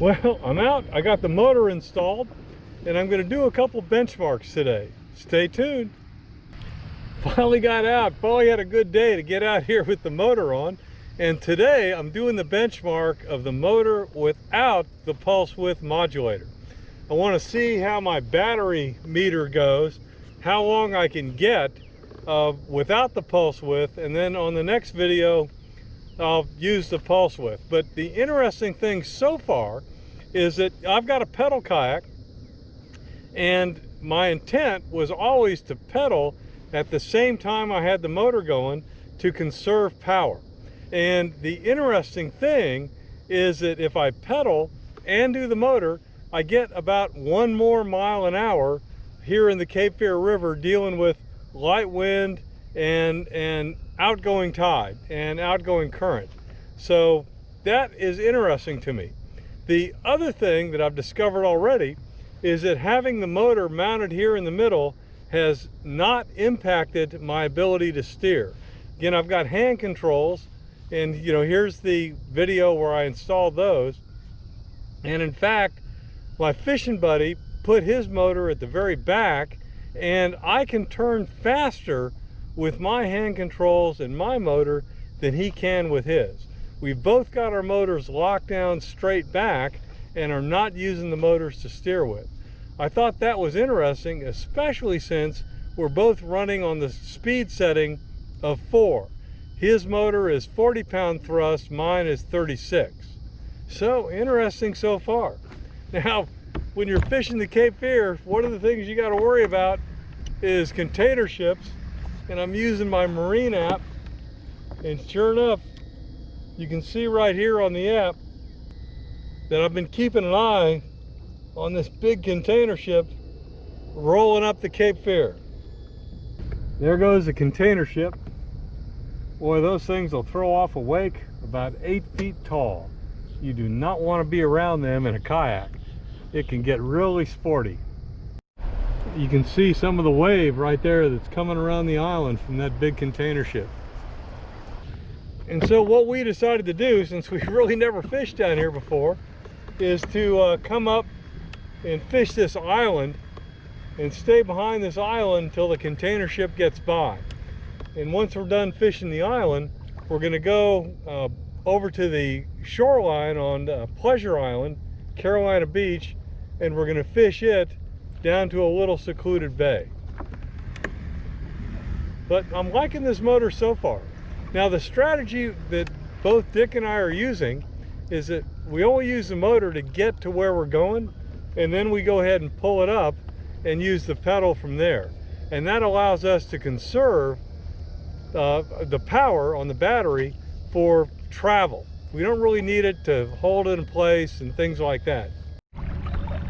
Well, I'm out. I got the motor installed and I'm going to do a couple benchmarks today. Stay tuned. Finally got out. Finally had a good day to get out here with the motor on. And today I'm doing the benchmark of the motor without the pulse width modulator. I want to see how my battery meter goes, how long I can get without the pulse width, and then on the next video I'll use the pulse width. But the interesting thing so far is that I've got a pedal kayak, and my intent was always to pedal at the same time I had the motor going to conserve power. And the interesting thing is that if I pedal and do the motor, I get about 1 more mile an hour here in the Cape Fear River, dealing with light wind and outgoing tide and outgoing current. So that is interesting to me. The other thing that I've discovered already is that having the motor mounted here in the middle has not impacted my ability to steer. Again, I've got hand controls, and here's the video where I installed those. And in fact, my fishing buddy put his motor at the very back, and I can turn faster with my hand controls and my motor than he can with his. We've both got our motors locked down straight back and are not using the motors to steer with. I thought that was interesting, especially since we're both running on the speed setting of 4. His motor is 40 pound thrust, mine is 36. So interesting so far. Now, when you're fishing the Cape Fear, one of the things you got to worry about is container ships, and I'm using my marine app, and sure enough, you can see right here on the app that I've been keeping an eye on this big container ship rolling up the Cape Fear. There goes the container ship. Boy, those things will throw off a wake about 8 feet tall. You do not want to be around them in a kayak. It can get really sporty. You can see some of the wave right there that's coming around the island from that big container ship. And so what we decided to do, since we really never fished down here before, is to come up and fish this island and stay behind this island until the container ship gets by. And once we're done fishing the island, we're going to go over to the shoreline on Pleasure Island, Carolina Beach, and we're going to fish it down to a little secluded bay. But I'm liking this motor so far. Now, the strategy that both Dick and I are using is that we only use the motor to get to where we're going, and then we go ahead and pull it up and use the pedal from there. And that allows us to conserve the power on the battery for travel. We don't really need it to hold it in place and things like that.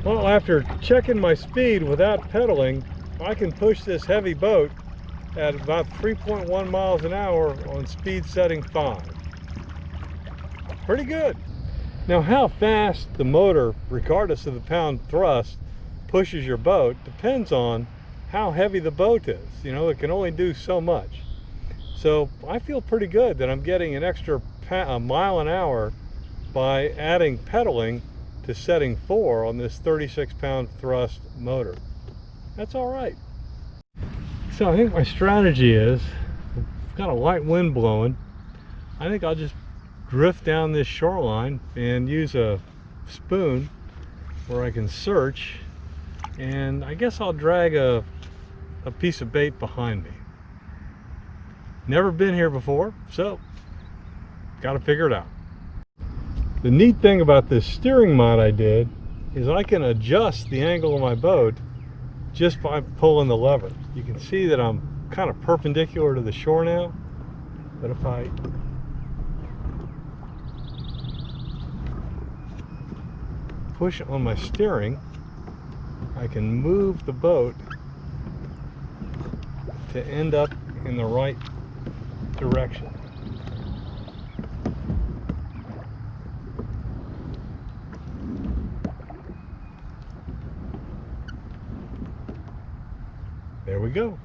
Well, after checking my speed without pedaling, I can push this heavy boat at about 3.1 miles an hour on speed setting 5. Pretty good. Now, how fast the motor, regardless of the pound thrust, pushes your boat depends on how heavy the boat is. It can only do so much. So I feel pretty good that I'm getting an extra mile an hour by adding pedaling to setting 4 on this 36 pound thrust motor. That's all right. So I think my strategy is, I've got a light wind blowing. I think I'll just drift down this shoreline and use a spoon where I can search, and I guess I'll drag a piece of bait behind me. Never been here before, so got to figure it out. The neat thing about this steering mod I did is I can adjust the angle of my boat just by pulling the lever. You can see that I'm kind of perpendicular to the shore now, but if I push on my steering, I can move the boat to end up in the right direction. There we go.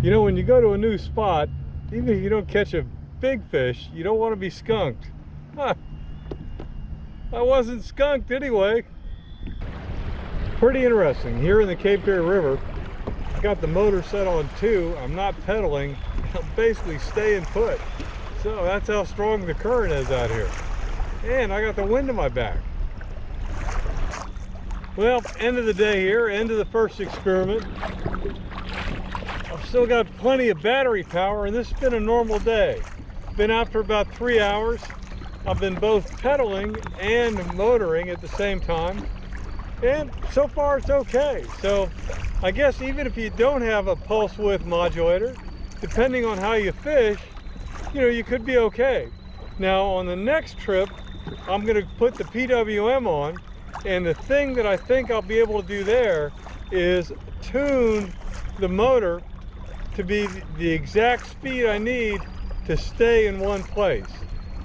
When you go to a new spot, even if you don't catch a big fish, you don't want to be skunked. Huh. I wasn't skunked anyway. Pretty interesting. Here in the Cape Fear River, I got the motor set on 2. I'm not pedaling. I'm basically staying put. So that's how strong the current is out here. And I got the wind in my back. Well, end of the day here, end of the first experiment. I've still got plenty of battery power, and this has been a normal day. Been out for about 3 hours. I've been both pedaling and motoring at the same time. And so far it's okay. So I guess even if you don't have a pulse width modulator, depending on how you fish, you know, you could be okay. Now on the next trip, I'm gonna put the PWM on, and the thing that I think I'll be able to do there is tune the motor to be the exact speed I need to stay in one place.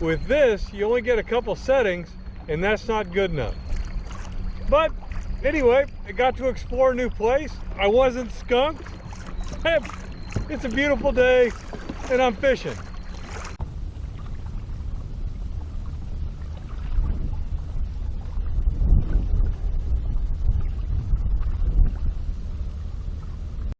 With this, you only get a couple settings, and that's not good enough. But anyway, I got to explore a new place. I wasn't skunked. It's a beautiful day, and I'm fishing.